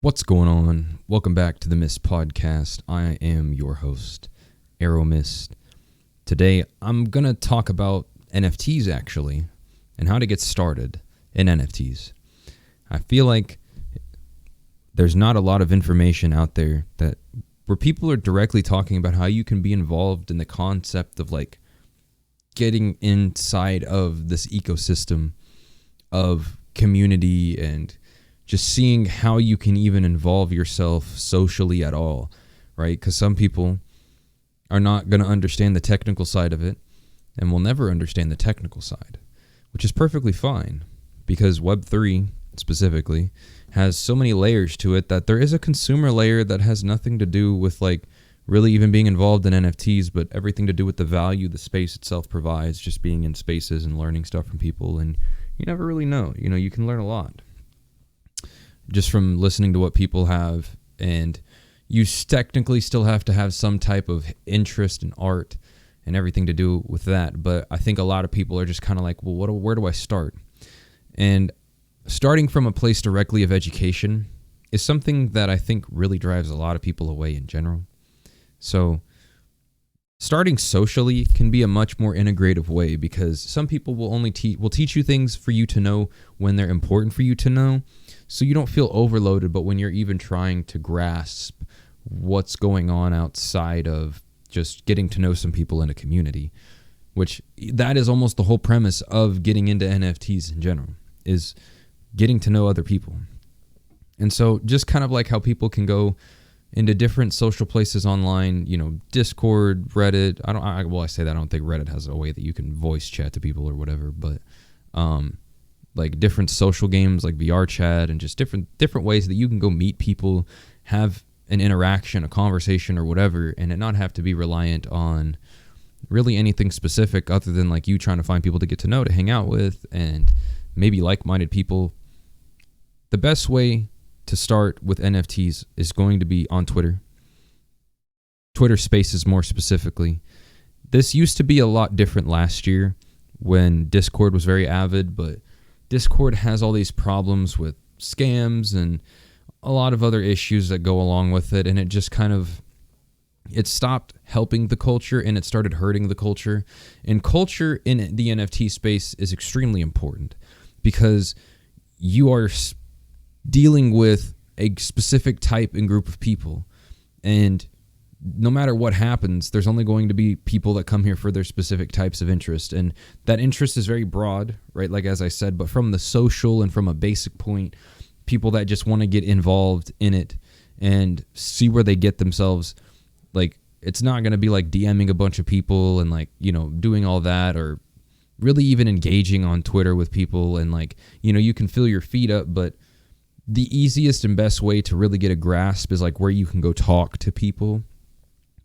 What's going on? Welcome back to the Mist Podcast. I am your host, Arrow Mist. Today, I'm going to talk about NFTs, actually, and how to get started in NFTs. I feel like there's not a lot of information out there where people are directly talking about how you can be involved in the concept of like getting inside of this ecosystem of community and just seeing how you can even involve yourself socially at all, right? Because some people are not going to understand the technical side of it and will never understand the technical side, which is perfectly fine because Web3 specifically has so many layers to it that there is a consumer layer that has nothing to do with like really even being involved in NFTs, but everything to do with the value the space itself provides, just being in spaces and learning stuff from people. And you never really know, you can learn a lot just from listening to what people have, and you technically still have to have some type of interest in art and everything to do with that. But I think a lot of people are just kind of like, well, where do I start? And starting from a place directly of education is something that I think really drives a lot of people away in general. So starting socially can be a much more integrative way because some people will only teach you things for you to know when they're important for you to know, so you don't feel overloaded. But when you're even trying to grasp what's going on outside of just getting to know some people in a community, which that is almost the whole premise of getting into NFTs in general, is getting to know other people. And so just kind of like how people can go into different social places online, Discord, Reddit. I say that I don't think Reddit has a way that you can voice chat to people or whatever, but like different social games like VR chat and just different ways that you can go meet people, have an interaction, a conversation or whatever, and it not have to be reliant on really anything specific other than like you trying to find people to get to know, to hang out with, and maybe like-minded people. The best way to start with NFTs is going to be on Twitter Spaces more specifically. This used to be a lot different last year when Discord was very avid, but Discord has all these problems with scams and a lot of other issues that go along with it, and it just it stopped helping the culture and it started hurting the culture. And culture in the NFT space is extremely important because you are dealing with a specific type and group of people, and no matter what happens, there's only going to be people that come here for their specific types of interest, and that interest is very broad, right? Like as I said, but from the social and from a basic point, people that just want to get involved in it and see where they get themselves. Like it's not going to be like DMing a bunch of people and like doing all that, or really even engaging on Twitter with people, and like you can fill your feed up, but the easiest and best way to really get a grasp is like where you can go talk to people,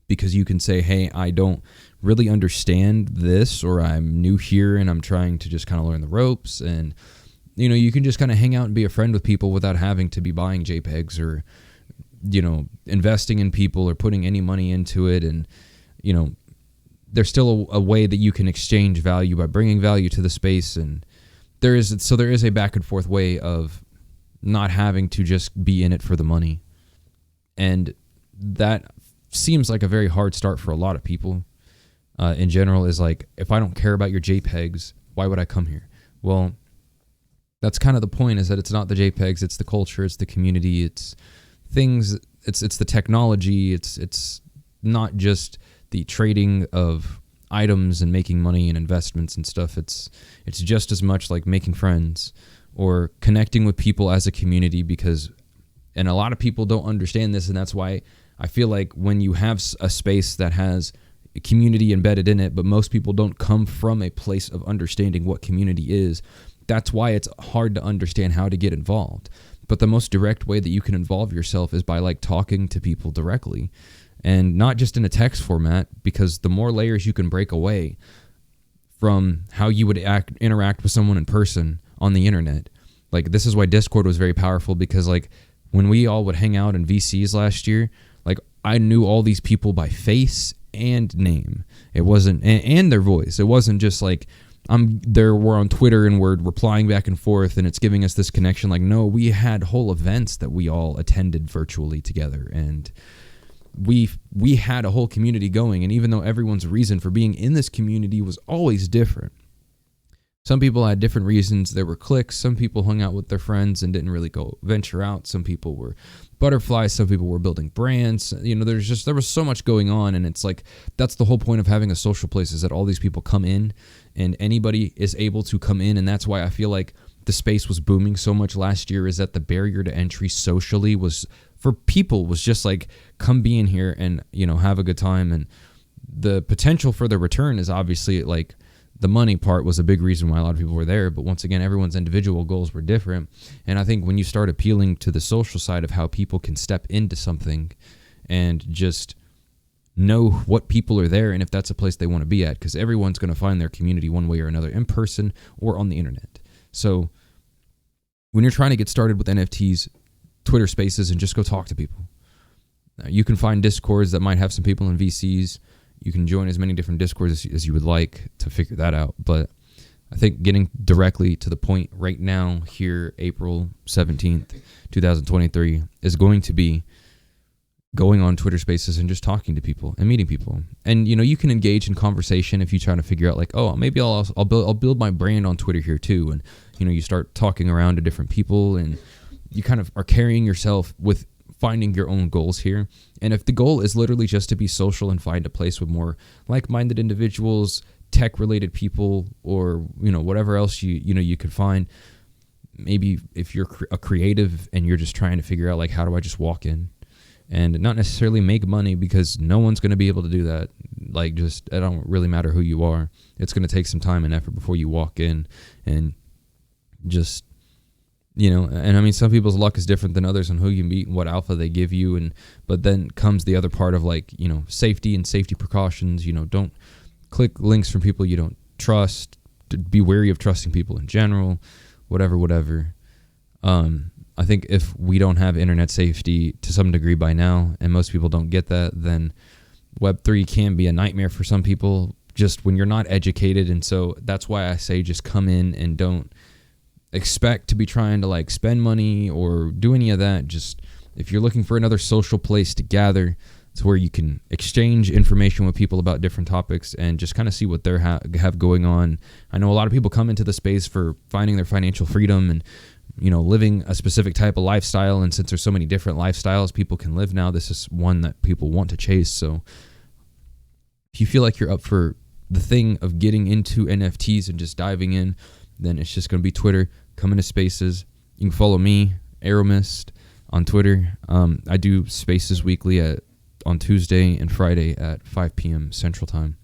because you can say, hey, I don't really understand this, or I'm new here and I'm trying to just kind of learn the ropes. And, you can just kind of hang out and be a friend with people without having to be buying JPEGs or, investing in people or putting any money into it. And, there's still a way that you can exchange value by bringing value to the space. And there is a back and forth way of not having to just be in it for the money. And that seems like a very hard start for a lot of people in general, is like, if I don't care about your JPEGs, why would I come here? Well, that's kind of the point, is that it's not the JPEGs, it's the culture, it's the community, it's things, it's the technology, it's not just the trading of items and making money and investments and stuff. It's just as much like making friends or connecting with people as a community, and a lot of people don't understand this, and that's why I feel like when you have a space that has a community embedded in it, but most people don't come from a place of understanding what community is, that's why it's hard to understand how to get involved. But the most direct way that you can involve yourself is by like talking to people directly, and not just in a text format, because the more layers you can break away from how you would interact with someone in person on the internet. Like this is why Discord was very powerful, because like when we all would hang out in VCs last year, like I knew all these people by face and name. It wasn't, and their voice. It wasn't just like we're on Twitter and we're replying back and forth and it's giving us this connection. Like, no, we had whole events that we all attended virtually together, and we had a whole community going. And even though everyone's reason for being in this community was always different, some people had different reasons. There were cliques. Some people hung out with their friends and didn't really go venture out. Some people were butterflies. Some people were building brands. There was so much going on. And it's like, that's the whole point of having a social place, is that all these people come in and anybody is able to come in. And that's why I feel like the space was booming so much last year, is that the barrier to entry socially was just like, come be in here and, have a good time. And the potential for the return is obviously like, the money part was a big reason why a lot of people were there. But once again, everyone's individual goals were different. And I think when you start appealing to the social side of how people can step into something and just know what people are there and if that's a place they want to be at, because everyone's going to find their community one way or another, in person or on the internet. So when you're trying to get started with NFTs, Twitter Spaces, and just go talk to people. You can find Discords that might have some people in VCs. You can join as many different Discords as you would like to figure that out. But I think getting directly to the point right now, here, April 17th, 2023, is going to be going on Twitter Spaces and just talking to people and meeting people. And, you can engage in conversation if you try to figure out like, oh, maybe I'll build my brand on Twitter here too. And, you start talking around to different people and you kind of are carrying yourself with finding your own goals here. And if the goal is literally just to be social and find a place with more like-minded individuals, tech-related people, or whatever else you could find, maybe if you're a creative and you're just trying to figure out like, how do I just walk in and not necessarily make money, because no one's going to be able to do that. Like, just, it don't really matter who you are. It's going to take some time and effort before you walk in and just, and I mean, some people's luck is different than others on who you meet and what alpha they give you. But then comes the other part of like, safety and safety precautions. Don't click links from people you don't trust. Be wary of trusting people in general, whatever. I think if we don't have internet safety to some degree by now, and most people don't get that, then Web3 can be a nightmare for some people just when you're not educated. And so that's why I say just come in and don't expect to be trying to like spend money or do any of that. Just if you're looking for another social place to gather, it's where you can exchange information with people about different topics and just kind of see what they have going on. I know a lot of people come into the space for finding their financial freedom and living a specific type of lifestyle. And since there's so many different lifestyles people can live now, this is one that people want to chase. So if you feel like you're up for the thing of getting into NFTs and just diving in, then it's just going to be Twitter. Come into Spaces. You can follow me, Aeromist, on Twitter. I do Spaces weekly on Tuesday and Friday at 5 p.m. Central Time.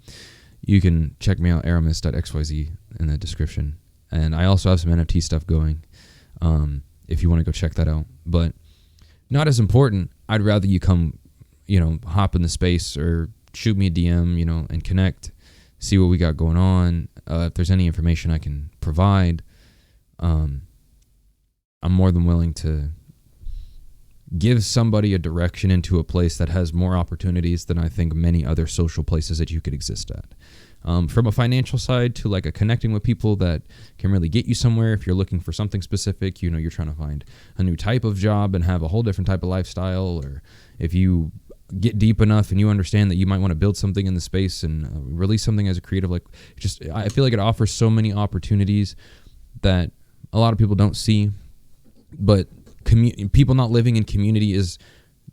You can check me out, aeromist.xyz, in the description. And I also have some NFT stuff going if you want to go check that out. But not as important. I'd rather you come, hop in the space or shoot me a DM, and connect, see what we got going on. If there's any information I can provide, I'm more than willing to give somebody a direction into a place that has more opportunities than I think many other social places that you could exist at. From a financial side to like a connecting with people that can really get you somewhere. If you're looking for something specific, you're trying to find a new type of job and have a whole different type of lifestyle, or if you get deep enough and you understand that you might want to build something in the space and release something as a creative, I feel like it offers so many opportunities that a lot of people don't see. But people not living in community is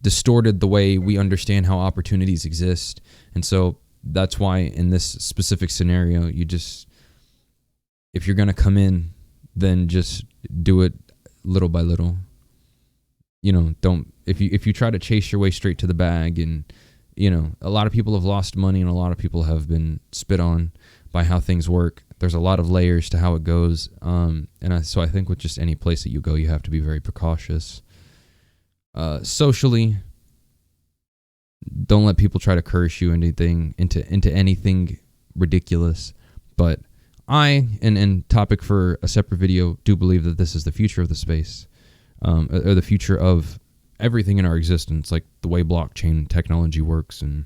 distorted the way we understand how opportunities exist. And so that's why in this specific scenario, if you're going to come in, then just do it little by little. If you try to chase your way straight to the bag, and a lot of people have lost money and a lot of people have been spit on by how things work. There's a lot of layers to how it goes. So I think with just any place that you go, you have to be very precautious. Socially, don't let people try to curse you into anything ridiculous. But and topic for a separate video, do believe that this is the future of the space. Or the future of everything in our existence, like the way blockchain technology works. And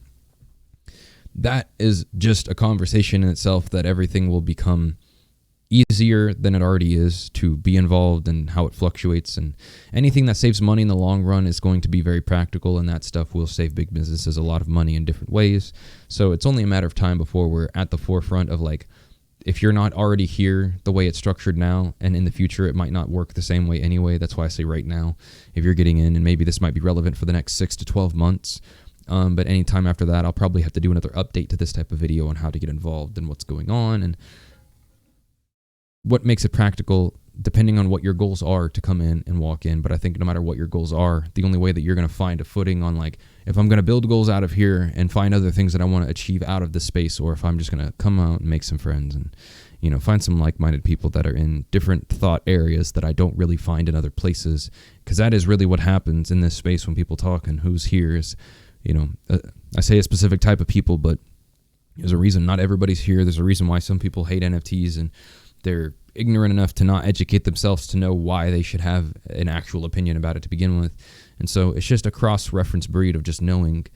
that is just a conversation in itself, that everything will become easier than it already is to be involved and how it fluctuates, and anything that saves money in the long run is going to be very practical, and that stuff will save big businesses a lot of money in different ways. So it's only a matter of time before we're at the forefront of, like, if you're not already here the way it's structured now, and in the future it might not work the same way anyway. That's why I say right now, if you're getting in, and maybe this might be relevant for the next 6 to 12 months, but anytime after that, I'll probably have to do another update to this type of video on how to get involved and what's going on and what makes it practical depending on what your goals are to come in and walk in. But I think no matter what your goals are, the only way that you're going to find a footing on, like, if I'm going to build goals out of here and find other things that I want to achieve out of this space, or if I'm just going to come out and make some friends and, you know, find some like-minded people that are in different thought areas that I don't really find in other places, because that is really what happens in this space when people talk, and who's here is, you know, I say a specific type of people, but there's a reason not everybody's here. There's a reason why some people hate NFTs, and they're ignorant enough to not educate themselves to know why they should have an actual opinion about it to begin with. And so it's just a cross-reference breed of just knowing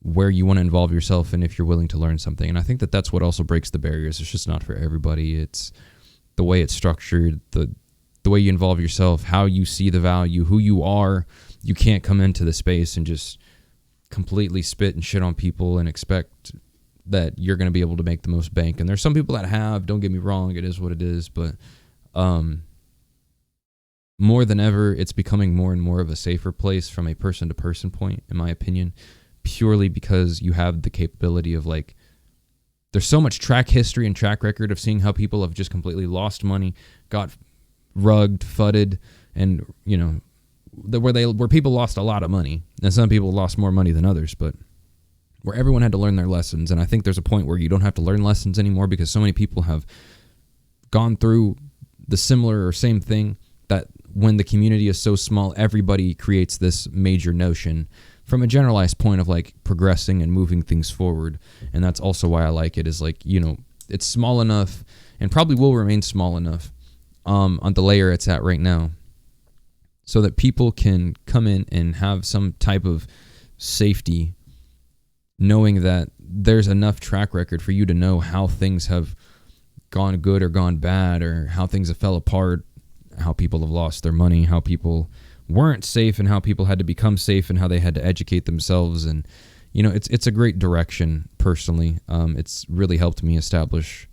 where you want to involve yourself and if you're willing to learn something. And I think that that's what also breaks the barriers. It's just not for everybody. It's the way it's structured, the way you involve yourself, how you see the value, who you are. You can't come into the space and just completely spit and shit on people and expect that you're going to be able to make the most bank. And there's some people that have, don't get me wrong, it is what it is, but more than ever, it's becoming more and more of a safer place from a person-to-person point, in my opinion, purely because you have the capability of, like, there's so much track history and track record of seeing how people have just completely lost money, got rugged, fudded, and, you know, where people lost a lot of money. And some people lost more money than others, but where everyone had to learn their lessons. And I think there's a point where you don't have to learn lessons anymore, because so many people have gone through the similar or same thing, that when the community is so small, everybody creates this major notion from a generalized point of, like, progressing and moving things forward. And that's also why I like it, is, like, you know, it's small enough and probably will remain small enough on the layer it's at right now, so that people can come in and have some type of safety, knowing that there's enough track record for you to know how things have gone good or gone bad, or how things have fell apart, how people have lost their money, how people weren't safe, and how people had to become safe, and how they had to educate themselves. And, you know, it's a great direction personally. It's really helped me establish,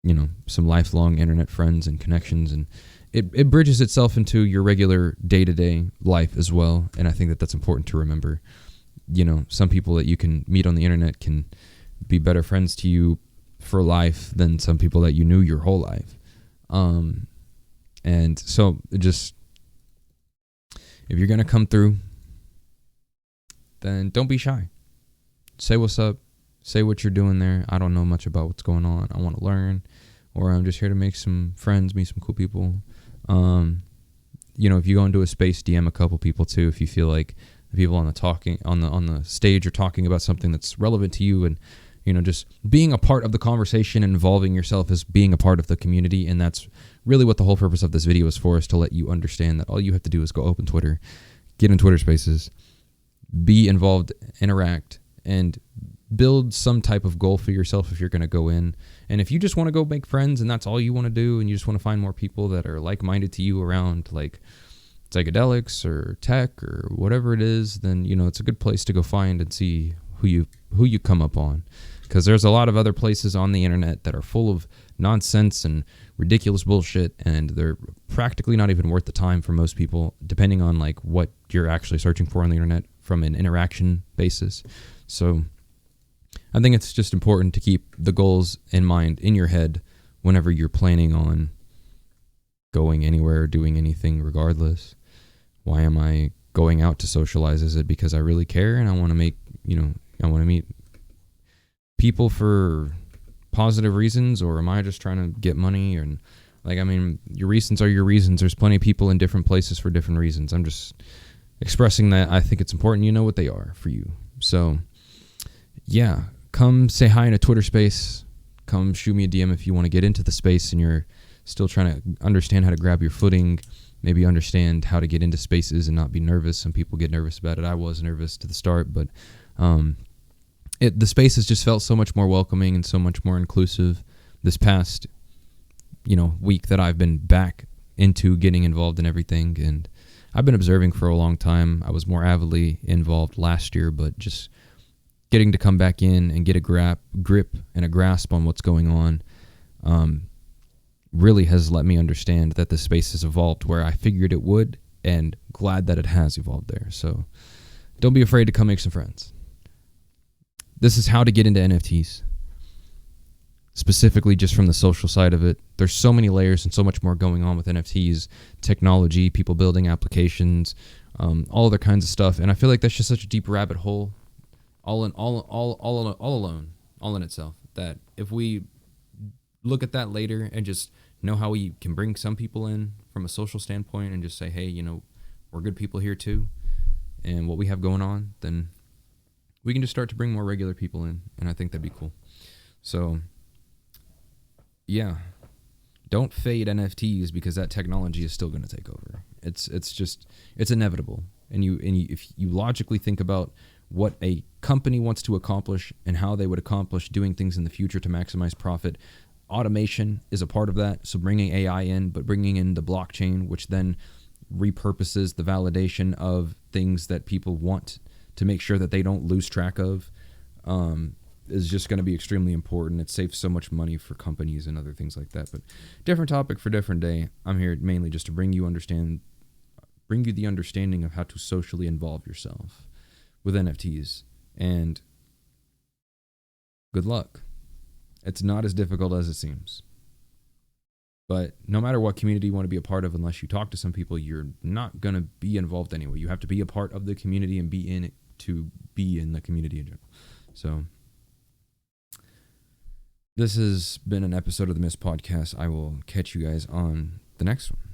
you know, some lifelong internet friends and connections, and it bridges itself into your regular day-to-day life as well. And I think that that's important to remember. You know, some people that you can meet on the internet can be better friends to you for life than some people that you knew your whole life. And so just, if you're going to come through, then don't be shy. Say what's up. Say what you're doing there. I don't know much about what's going on. I want to learn, or I'm just here to make some friends, meet some cool people. You know, if you go into a space, DM a couple people too, if you feel like the people on the stage are talking about something that's relevant to you, and, you know, just being a part of the conversation, involving yourself as being a part of the community. And that's really what the whole purpose of this video is for, is to let you understand that all you have to do is go open Twitter, get in Twitter spaces, be involved, interact, and build some type of goal for yourself if you're going to go in. And if you just want to go make friends and that's all you want to do, and you just want to find more people that are like-minded to you around, like, psychedelics or tech or whatever it is, then, you know, it's a good place to go find and see who you come up on. Because there's a lot of other places on the internet that are full of nonsense and ridiculous bullshit, and they're practically not even worth the time for most people, depending on, like, what you're actually searching for on the internet from an interaction basis. So I think it's just important to keep the goals in mind in your head whenever you're planning on going anywhere or doing anything regardless. Why am I going out to socialize? Is it because I really care and I want to make, you know, I want to meet people for positive reasons, or am I just trying to get money? And, like, I mean, your reasons are your reasons. There's plenty of people in different places for different reasons. I'm just expressing that I think it's important you know what they are for you. So, yeah, come say hi in a Twitter space. Come shoot me a DM if you want to get into the space and you're still trying to understand how to grab your footing, maybe understand how to get into spaces and not be nervous. Some people get nervous about it. I was nervous to the start, but the space has just felt so much more welcoming and so much more inclusive this past week that I've been back into getting involved in everything, and I've been observing for a long time. I was more avidly involved last year, but just getting to come back in and get a grip and a grasp on what's going on really has let me understand that the space has evolved where I figured it would, and glad that it has evolved there. So don't be afraid to come make some friends. This is how to get into NFTs, specifically just from the social side of it. There's so many layers and so much more going on with NFTs, technology, people building applications, all other kinds of stuff. And I feel like that's just such a deep rabbit hole, all alone, all in itself, that if we look at that later and just know how we can bring some people in from a social standpoint and just say, hey, we're good people here too, and what we have going on, then we can just start to bring more regular people in, and I think that'd be cool. So yeah, don't fade NFTs because that technology is still going to take over. It's inevitable. And if you logically think about what a company wants to accomplish and how they would accomplish doing things in the future to maximize profit, automation is a part of that. So bringing AI in, but bringing in the blockchain, which then repurposes the validation of things that people want to make sure that they don't lose track of, is just going to be extremely important. It saves so much money for companies and other things like that. But different topic for different day. I'm here mainly just to bring you the understanding of how to socially involve yourself with NFTs. And good luck. It's not as difficult as it seems. But no matter what community you want to be a part of, unless you talk to some people, you're not going to be involved anyway. You have to be a part of the community and be in it to be in the community in general. So this has been an episode of the Mist Podcast. I will catch you guys on the next one.